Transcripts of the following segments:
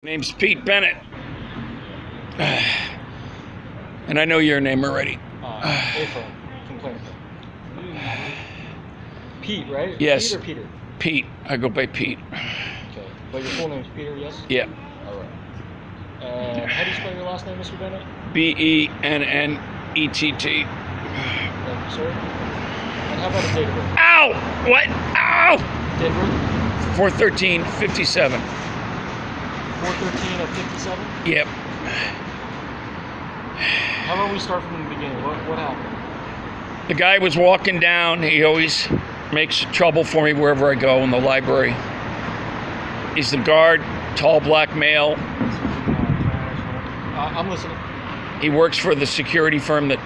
Name's Pete Bennett. And I know your name already. April, complaint. Pete, right? Yes. Pete or Peter? Pete. I go by Pete. Okay. But your full name's Peter, yes? Yeah. All right. How do you spell your last name, Mr. Bennett? Bennett. Thank you, sir. And how about a date of birth? Ow! What? Ow! Date of birth? 4/13/57. 4/13 of 57? Yep. How about we start from the beginning? What happened? The guy was walking down. He always makes trouble for me wherever I go in the library. He's the guard, tall black male. I'm listening. He works for the security firm that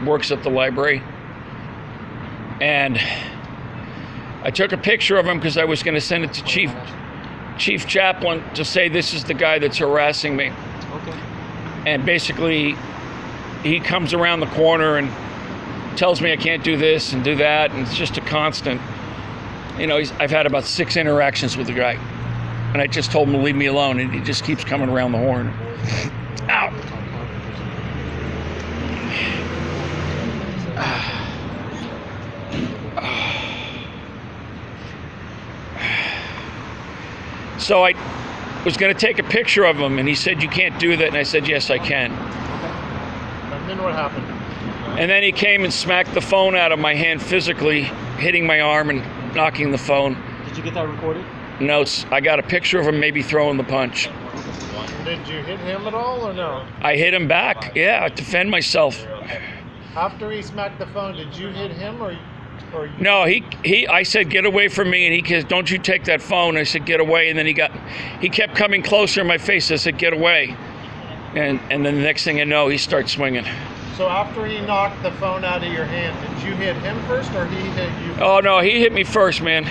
works at the library. And I took a picture of him because I was going to send it to Chief Chaplain to say this is the guy that's harassing me. Okay. And basically, he comes around the corner and tells me I can't do this and do that, and it's just a constant. You know, I've had about 6 interactions with the guy, and I just told him to leave me alone, and he just keeps coming around the horn. Ow! So I was going to take a picture of him, and he said, "You can't do that." And I said, "Yes, I can." And then what happened? And then he came and smacked the phone out of my hand physically, hitting my arm and knocking the phone. Did you get that recorded? No, I got a picture of him maybe throwing the punch. Did you hit him at all or no? I hit him back. Yeah, I defend myself. After he smacked the phone, did you hit him or you? No, I said, "Get away from me," and he said, "Don't you take that phone." I said, "Get away," and then he kept coming closer in my face. I said, "Get away," and then the next thing I know, he starts swinging. So after he knocked the phone out of your hand, did you hit him first or he hit you? Oh no, he hit me first, man.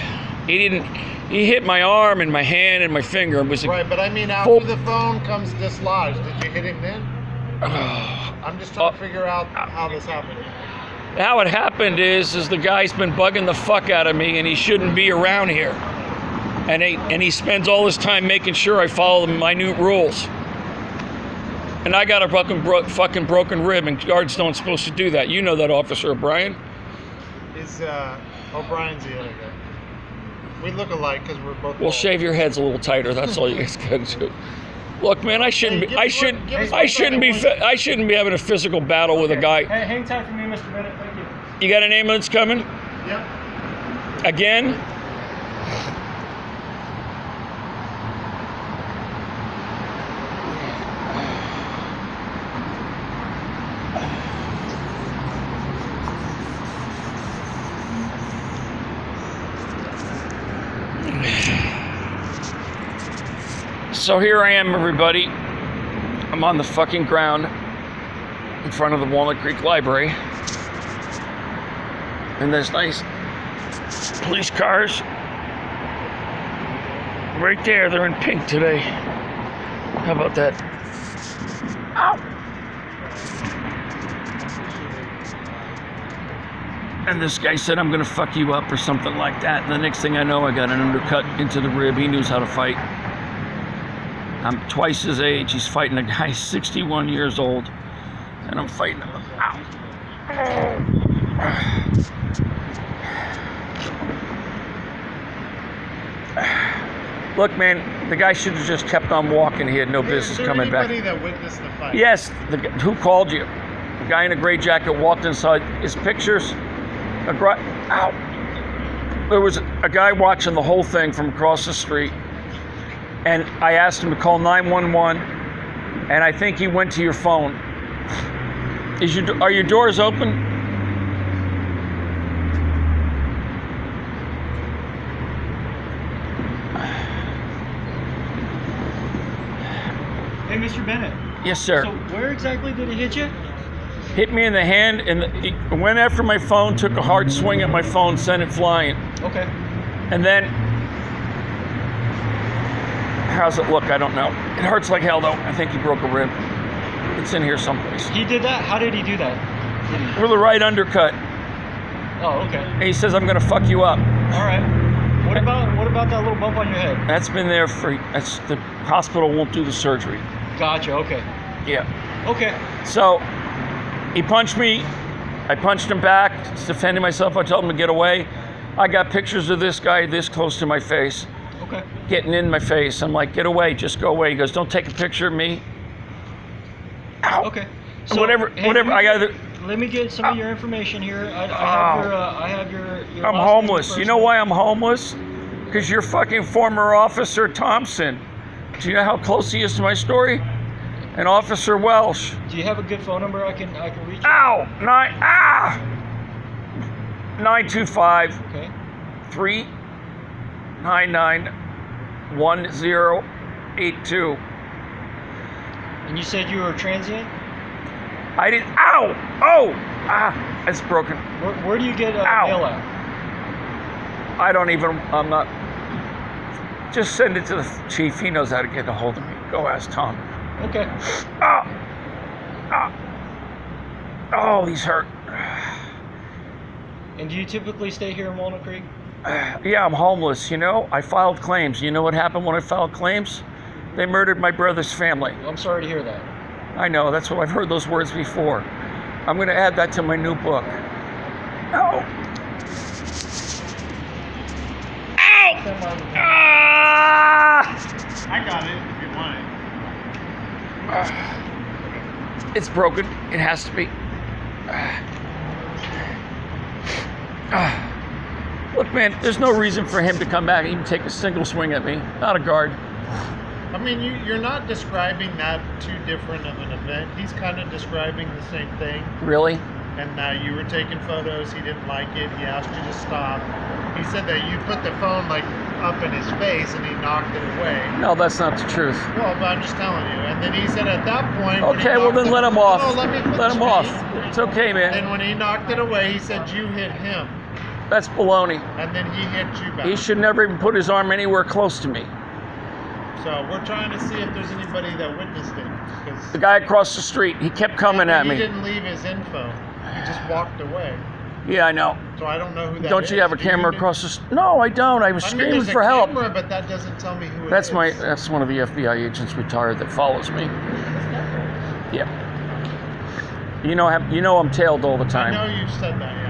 He didn't. He hit my arm and my hand and my finger. It was right, but I mean after the phone comes dislodged, did you hit him then? I'm just trying to figure out how this happened. How it happened is the guy's been bugging the fuck out of me, and he shouldn't be around here. And he spends all his time making sure I follow the minute rules. And I got a fucking broken rib, and guards don't supposed to do that. You know that, Officer O'Brien. O'Brien's the other guy. We look alike because we're both. Well, shave your heads a little tighter. That's all you guys got to do. Look, man, I shouldn't be having a physical battle with a guy. Hey, hang tight for me, Mr. Bennett. Thank you. You got an ambulance coming? Yep. Again? So here I am, everybody. I'm on the fucking ground in front of the Walnut Creek Library. And there's nice police cars right there. They're in pink today. How about that? Ow! And this guy said, "I'm gonna fuck you up," or something like that. And the next thing I know, I got an undercut into the rib. He knows how to fight. I'm twice his age. He's fighting a guy 61 years old. And I'm fighting him. Ow. Look, man, the guy should have just kept on walking. He had no business coming back. Is there anybody that witnessed the fight? Yes. Who called you? The guy in a gray jacket walked inside. His pictures. Ow. There was a guy watching the whole thing from across the street. And I asked him to call 911, and I think he went to your phone. Are your doors open? Hey, Mr. Bennett. Yes, sir. So where exactly did he hit you? Hit me in the hand, and he went after my phone, took a hard swing at my phone, sent it flying. Okay. And then, how's it look? I don't know. It hurts like hell, though. I think he broke a rib. It's in here someplace. He did that? How did he do that? With a right undercut. Oh, okay. And he says, "I'm going to fuck you up." All right. What about that little bump on your head? That's been there the hospital won't do the surgery. Gotcha. Okay. Yeah. Okay. So he punched me. I punched him back, defending myself. I told him to get away. I got pictures of this guy this close to my face. Okay. Getting in my face. I'm like, get away, just go away. He goes, don't take a picture of me. Ow. Okay. So, whatever. I got. Let me get some of your information here. I have your I'm last homeless. name, You know why I'm homeless? Because you're fucking former Officer Thompson. Do you know how close he is to my story? And Officer Welsh. Do you have a good phone number I can reach? Ow! 925 Okay. 399 1082. And you said you were transient? I didn't. Ow! Oh! It's broken. Where do you get mail at? I don't even. I'm not. Just send it to the chief. He knows how to get a hold of me. Go ask Tom. Okay. Oh, he's hurt. And do you typically stay here in Walnut Creek? Yeah, I'm homeless. You know, I filed claims. You know what happened when I filed claims? They murdered my brother's family. I'm sorry to hear that. I know, that's what I've heard those words before. I'm going to add that to my new book. Ow! Ow! I got it if you want it. It's broken. It has to be. Look, man, there's no reason for him to come back and even take a single swing at me. Not a guard. I mean, you're not describing that too different of an event. He's kind of describing the same thing. Really? And you were taking photos. He didn't like it. He asked you to stop. He said that you put the phone like up in his face and he knocked it away. No, that's not the truth. Well, but I'm just telling you. And then he said at that point. Okay, well then let him off. No, let him off. It's okay, man. And when he knocked it away, he said you hit him. That's baloney. And then he hit you back. He should never even put his arm anywhere close to me. So we're trying to see if there's anybody that witnessed it. The guy across the street, he kept coming at me. He didn't leave his info. He just walked away. Yeah, I know. So I don't know who that is. Don't you have a camera across the street? No, I don't. I was screaming for help. Camera, but that doesn't tell me who it That's is. That's one of the FBI agents retired that follows me. Yeah. You know I'm tailed all the time. I know you've said that, yeah.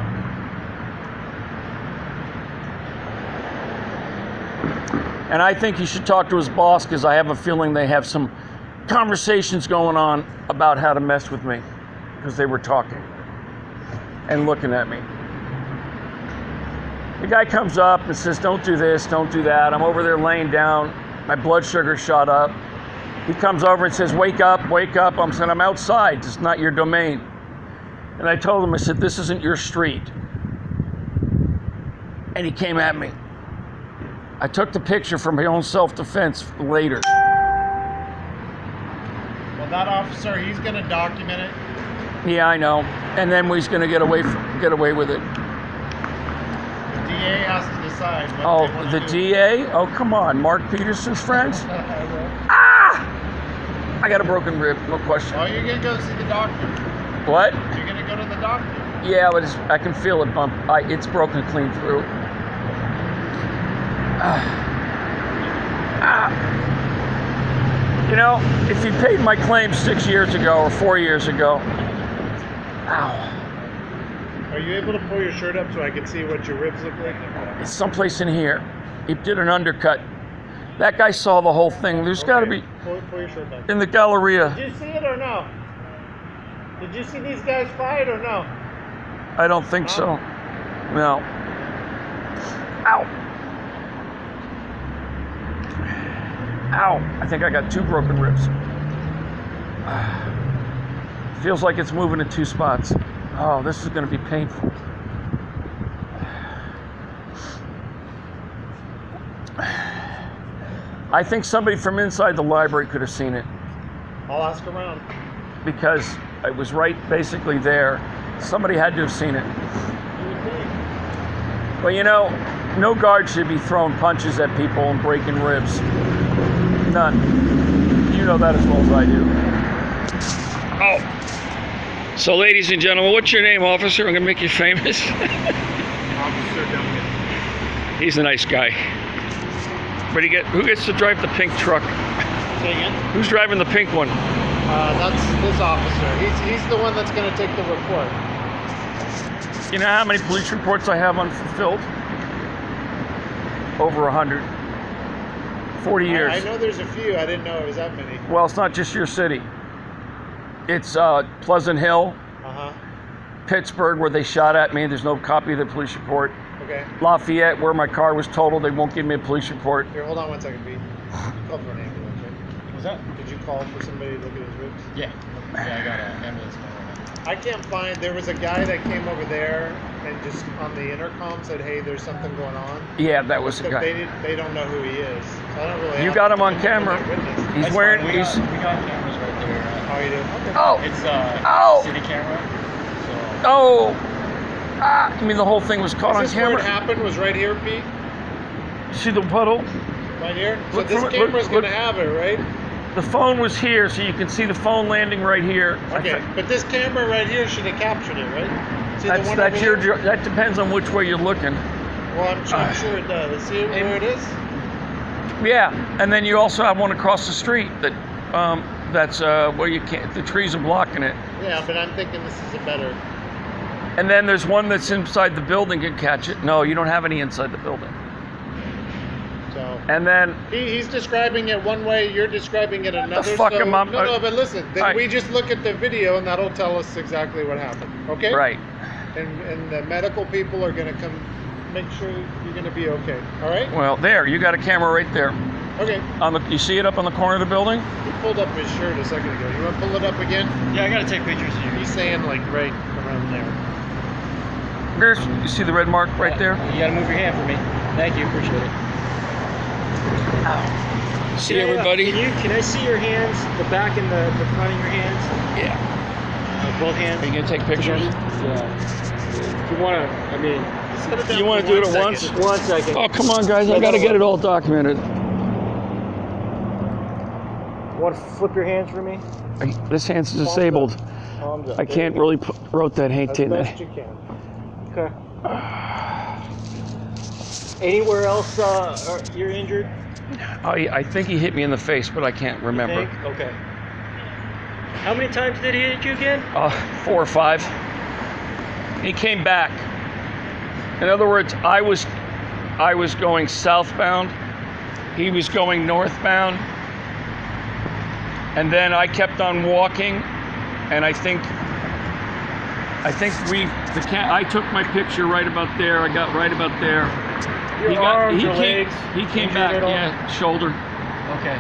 And I think he should talk to his boss because I have a feeling they have some conversations going on about how to mess with me because they were talking and looking at me. The guy comes up and says, don't do this, don't do that. I'm over there laying down. My blood sugar shot up. He comes over and says, wake up, wake up. I'm saying, I'm outside. It's not your domain. And I told him, I said, this isn't your street. And he came at me. I took the picture for my own self-defense later. Well, that officer, he's going to document it. Yeah, I know. And then he's going to get away with it. The DA has to decide what Oh, they want the to do. DA? Oh, come on. Mark Peterson's friends? I got a broken rib, no question. Oh, you're going to go see the doctor. What? You're going to go to the doctor. Yeah, but I can feel it bump. It's broken clean through. You know, if you paid my claim 6 years ago or 4 years ago, ow. Are you able to pull your shirt up so I can see what your ribs look like? It's someplace in here. He did an undercut. That guy saw the whole thing. There's got to be Pull your shirt back. in the Galleria. Did you see it or no? Did you see these guys fight or no? I don't think so. No. Ow. Ow. I think I got 2 broken ribs. Feels like it's moving in 2 spots. Oh, this is going to be painful. I think somebody from inside the library could have seen it I'll ask around. because I was right basically there. Somebody had to have seen it. But you know, no guard should be throwing punches at people and breaking ribs. None. You know that as well as I do. Oh. So ladies and gentlemen, what's your name, officer? I'm going to make you famous. Officer Duncan. He's a nice guy. But who gets to drive the pink truck? Say again? Who's driving the pink one? That's this officer. He's the one that's going to take the report. You know how many police reports I have unfulfilled? Over 100. 40 years. I know there's a few. I didn't know it was that many. Well, it's not just your city. It's Pleasant Hill, Pittsburgh, where they shot at me. There's no copy of the police report. Okay. Lafayette, where my car was totaled. They won't give me a police report. Here, hold on one second, Pete. You called for an ambulance, right? Was that? Did you call for somebody to look at his ribs? Yeah. Yeah, I got an ambulance call. I can't find. There was a guy that came over there and just on the intercom said, "Hey, there's something going on." Yeah, that was the But guy. they don't know who he is. So I don't really. You have got to him on find camera. a witness. He's That's wearing. fine. We got cameras right there. Oh, you do? Okay. Oh. It's Oh. city camera. So Oh. Ah. You mean the whole thing was caught on Is this where camera? it happened? Was right here, Pete? See the puddle? Right here. So Look this from it, camera's look. gonna have it, right? The phone was here, so you can see the phone landing right here. Okay. But this camera right here should have captured it, right? See the one That's over your. here? That depends on which way you're looking. Well, I'm sure it does. See where it is? Yeah, and then you also have one across the street that's where you can't. The trees are blocking it. Yeah, but I'm thinking this is a better. And then there's one that's inside the building can catch it. No, you don't have any inside the building. So. And then He's describing it one way, you're describing it another. fuck so, am I- no, but listen. Then Alright. we just look at the video, and that'll tell us exactly what happened. Okay. right. And the medical people are gonna come, make sure you're gonna be okay. All right. Well, there you got a camera right there. Okay. You see it up on the corner of the building? He pulled up his shirt a second ago. You want to pull it up again? yeah, I gotta take pictures of you. He's saying like right around there. There's. You see the red mark right there? You gotta move your hand for me. Thank you. Appreciate it. See Can I, everybody? Can I see your hands, the back and the front of your hands? Yeah. Both hands. Are you gonna take pictures? Yeah. If you wanna, I mean, Set it down You want to for do it 1 at once? second. 1 second. Oh, come on, guys! I got to get it all documented. You want to flip your hands for me? This hand's disabled. Palms up. I can't really rotate As best you can. Okay. Anywhere else you're injured? I think he hit me in the face, but I can't remember. Think? Okay. How many times did he hit you again? 4 or 5. He came back. In other words, I was going southbound. He was going northbound. And then I kept on walking, and I think I took my picture right about there. I got right about there. Legs. He came injured back, at all? yeah, shoulder. Okay.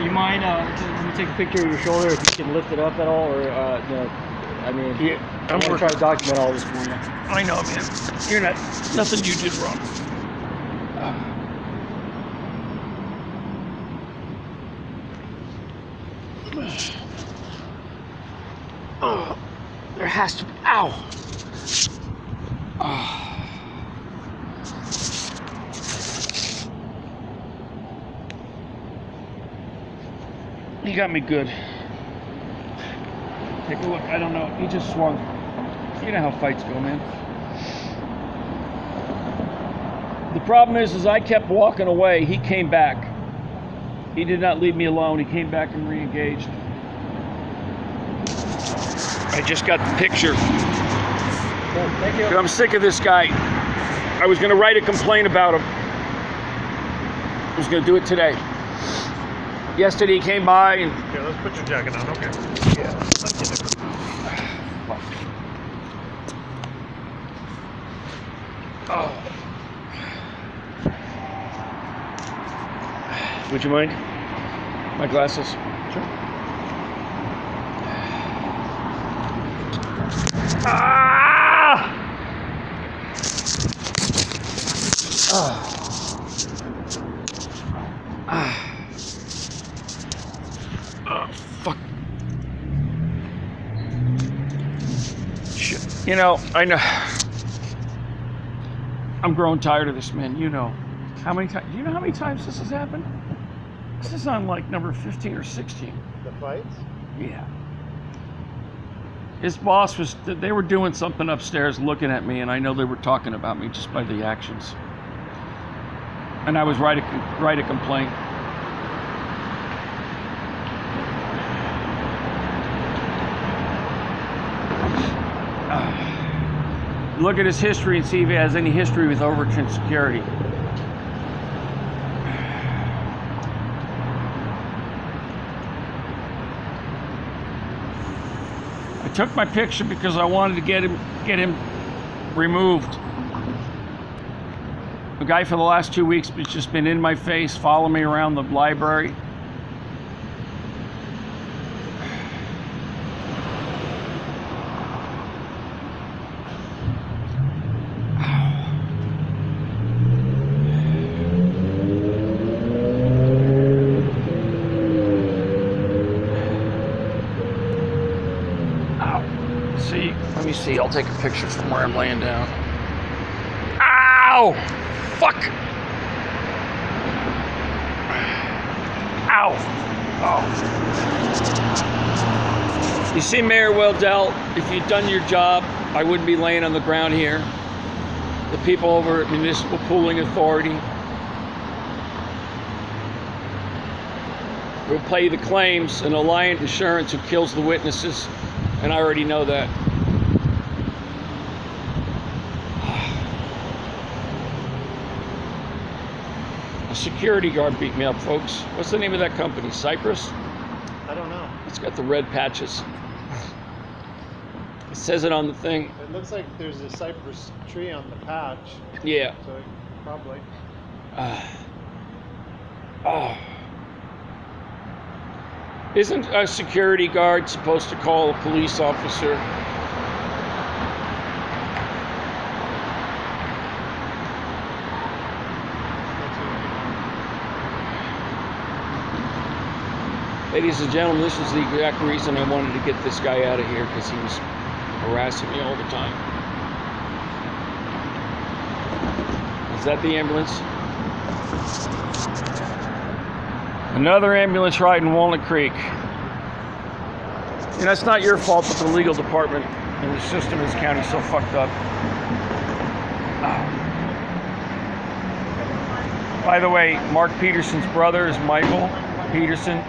You mind? Let me take a picture of your shoulder if you can lift it up at all, or I mean, Yeah, I'm gonna try to document all this for you. I know, man. You're not. Nothing you did wrong. Oh, there has to be. Ow. Oh. He got me good. Take a look. I don't know. He just swung. You know how fights go, man. The problem is I kept walking away. He came back. He did not leave me alone. He came back and re-engaged. I just got the picture. Cool. Thank you. I'm sick of this guy. I was going to write a complaint about him. I was going to do it today. Yesterday he came by and... Here, let's put your jacket on. Okay. Yeah. Let's get it. Oh. Would you mind? My glasses. Sure. Ah! Ah. Ah. Oh, fuck. Shit. You know, I know. I'm growing tired of this, man. You know. How many times? Do you know how many times this has happened? This is on like number 15 or 16. The fights? Yeah. His boss they were doing something upstairs looking at me, and I know they were talking about me just by the actions. and I was write a complaint. Look at his history and see if he has any history with overturned security. I took my picture because I wanted to get him removed. The guy for the last 2 weeks has just been in my face, following me around the library. Let me see, I'll take a picture from where I'm laying down. Ow! Fuck! Ow! Oh. You see, Mayor Weldell, if you'd done your job, I wouldn't be laying on the ground here. The people over at Municipal Pooling Authority will pay the claims, and Alliant Insurance who kills the witnesses, and I already know that. A security guard beat me up, folks. What's the name of that company? Cypress? I don't know. It's got the red patches. It says it on the thing. It looks like there's a cypress tree on the patch. Yeah. So probably. Oh. Isn't a security guard supposed to call a police officer? Ladies and gentlemen, this is the exact reason I wanted to get this guy out of here, because he was harassing me all the time. Is that the ambulance? Another ambulance ride in Walnut Creek. And that's not your fault, but the legal department and the system in this county is so fucked up. By the way, Mark Peterson's brother is Michael Peterson.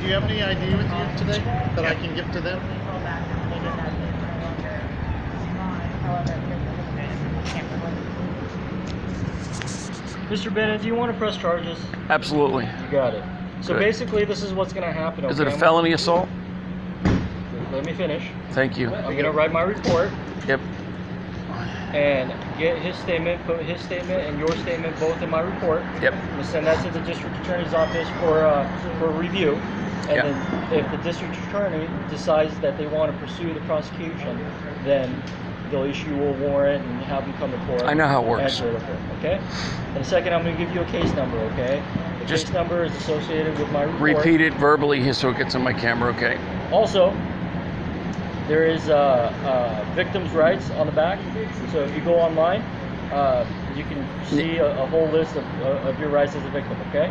Do you have any ID with you today that I can give to them? Mr. Bennett, do you want to press charges? Absolutely. You got it. So Good. basically, this is what's going to happen. Is it a okay? felony assault? Let me finish. Thank you. I'm going to write my report Yep. and get his statement, put his statement and your statement both in my report. Yep. I'm going to send that to the district attorney's office for review. And Yep. then if the district attorney decides that they want to pursue the prosecution, then they'll issue a warrant and have them come to court. I know how it works. Answer the court, okay? And second, I'm going to give you a case number, okay? The Just case number is associated with my report. Repeat it verbally so it gets on my camera, okay? Also, there is victims' rights on the back. So if you go online, you can see a whole list of your rights as a victim, okay?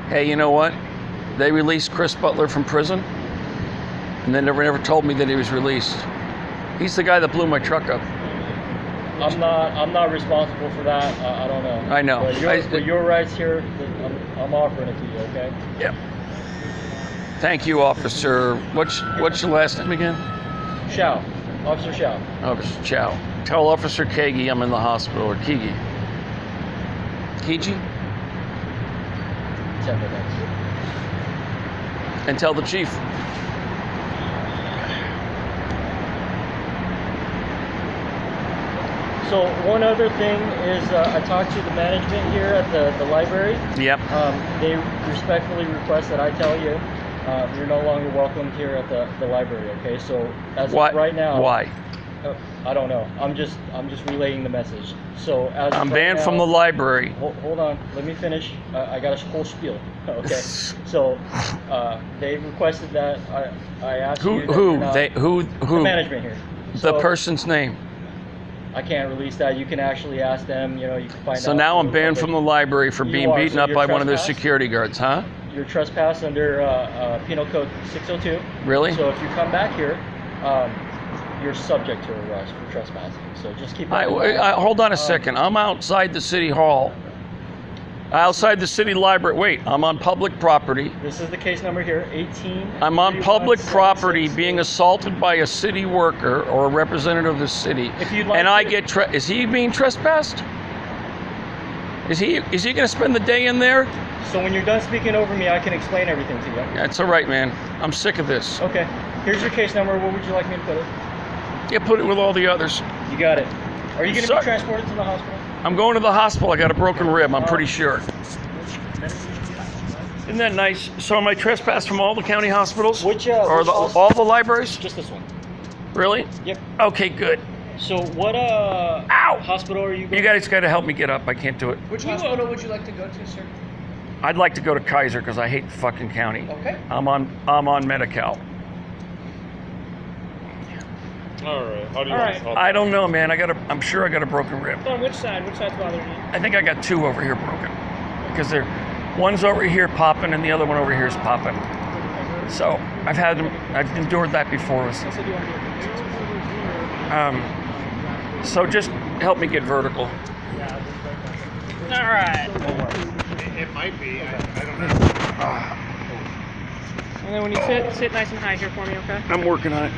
Hey, you know what? They released Chris Butler from prison, and they never told me that he was released. He's the guy that blew my truck up. I'm not responsible for that. I don't know. I know. But your rights here, I'm offering it to you, okay? Yep. Thank you, officer. What's your last name again? Shao. Officer Shao. Officer Chow. Tell Officer Kagi I'm in the hospital, or Kigi. Kiji? 10 minutes. And tell the chief. So one other thing is I talked to the management here at the library. Yep. They respectfully request that I tell you you're no longer welcomed here at the library. Okay, so as What? of right now, Why? I don't know. I'm just relaying the message. So as I'm of banned right from now, the library. Hold on, let me finish. I got a whole spiel. Okay, so they requested that I asked you. that you're not- Who? The management here. The So, person's name. I can't release that. You can actually ask them. You know, you can find out. So now I'm banned Okay. from the library for You being are, beaten so up you're by one of their trespassed? security guards, huh? Your trespass under Penal Code 602. Really? So if you come back here, you're subject to arrest for trespassing. So just keep that in mind. Hold on a second. I'm outside the city hall. Outside the city library. Wait, I'm on public property. This is the case number here, 18. I'm on public property being assaulted by a city worker or a representative of the city. If you'd like and I to- get is he being trespassed? Is he going to spend the day in there? So when you're done speaking over me, I can explain everything to you. That's all right, man. I'm sick of this. Okay. Here's your case number. Where would you like me to put it? Yeah, put it with all the others. You got it. Are you going to Sorry. be transported to the hospital? I'm going to the hospital. I got a broken rib. I'm pretty sure. Isn't that nice? So am I trespassed from all the county hospitals? Which all the libraries? Just this one. Really? Yep. Okay, good. So what Ow! hospital are you going You guys got to help me get up. I can't do it. Which hospital would you like to go to, sir? I'd like to go to Kaiser because I hate the fucking county. Okay. I'm on Medi-Cal. All right. How do you All want right. to I don't know, man. I'm sure I got a broken rib. On which side? Which side's bothering you? I think I got two over here broken because one's over here popping and the other one over here is popping. So I've endured that before. Also, do you want to So just help me get vertical. All right. It might be. I don't know. And then when you sit nice and high here for me, okay? I'm working on it.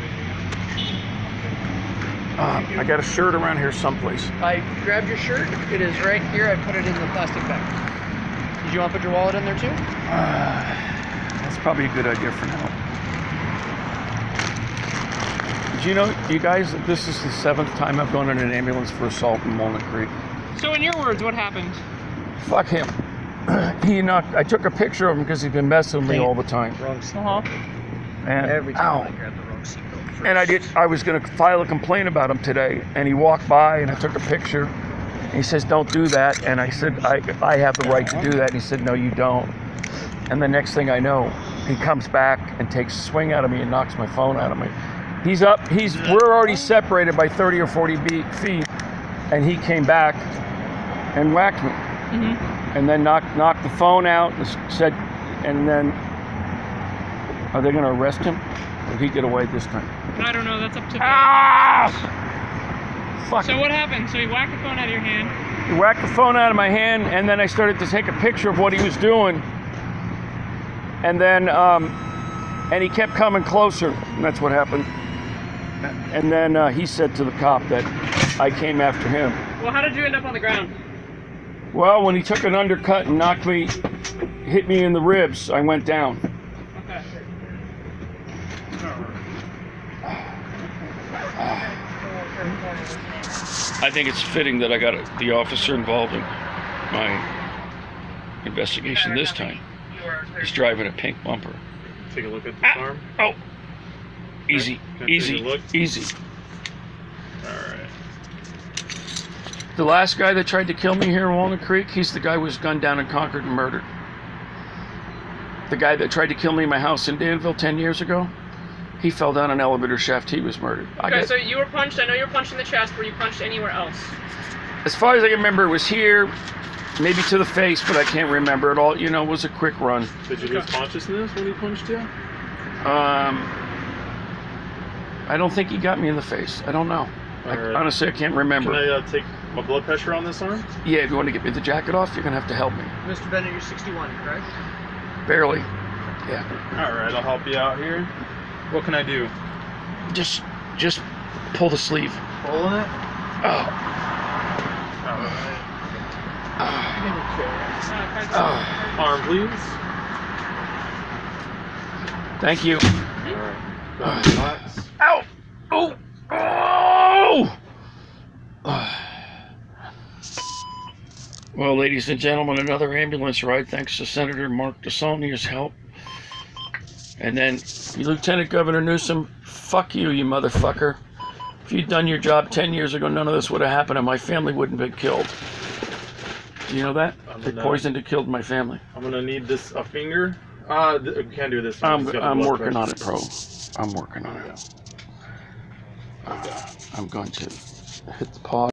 I got a shirt around here someplace. I grabbed your shirt. It is right here. I put it in the plastic bag. Did you want to put your wallet in there too? That's probably a good idea for now. Did you know, you guys, that this is the 7th time I've gone in an ambulance for assault in Walnut Creek? So in your words, what happened? Fuck him. I took a picture of him because he's been messing with me all the time. Wrong seat. And Every time ow. I grab the wrong seat. And I was going to file a complaint about him today, and he walked by and I took a picture. And he says, "Don't do that." And I said, I have the right to do that. And he said, "No, you don't." And the next thing I know, he comes back and takes a swing at me and knocks my phone out of me. We're already separated by 30 or 40 feet, and he came back and whacked me. Mm-hmm. And then knocked the phone out and said, and then, are they going to arrest him? Or did he get away this time? I don't know. That's up to me. Ah! Fuck. So what happened? So he whacked the phone out of your hand. He whacked the phone out of my hand, and then I started to take a picture of what he was doing. And then, and he kept coming closer, and that's what happened. And then he said to the cop that I came after him. Well, how did you end up on the ground? Well, when he took an undercut and hit me in the ribs, I went down. Okay. I think it's fitting that I got the officer involved in my investigation this time. He's driving a pink bumper. take a look at this arm? Oh, easy, Can I take easy, a look? easy. All right. The last guy that tried to kill me here in Walnut Creek, he's the guy who was gunned down in Concord and murdered. The guy that tried to kill me in my house in Danville 10 years ago, he fell down an elevator shaft. He was murdered. Okay, so you were punched. I know you were punched in the chest. Were you punched anywhere else? As far as I can remember, it was here, maybe to the face, but I can't remember it all. You know, it was a quick run. Did you lose consciousness when he punched you? I don't think he got me in the face. I don't know. Alright. Honestly, I can't remember. Can I take my blood pressure on this arm? Yeah, if you want to get me the jacket off, you're going to have to help me. Mr. Bennett, you're 61, correct? Barely. Yeah. All right, I'll help you out here. What can I do? Just pull the sleeve. Pulling it? Oh. All right. Oh. Arm, please. Thank you. All right. Got the box. Ow! Oh! Oh! Well, ladies and gentlemen, another ambulance ride thanks to Senator Mark DeSaulnier's help. And then, Lieutenant Governor Newsom, fuck you, you motherfucker. If you'd done your job 10 years ago, none of this would have happened and my family wouldn't have been killed. Do you know that? They poisoned and killed my family. I'm gonna need a finger. Can't do this. I'm working on it, Pro. I'm working on it. I'm going to hit the pause.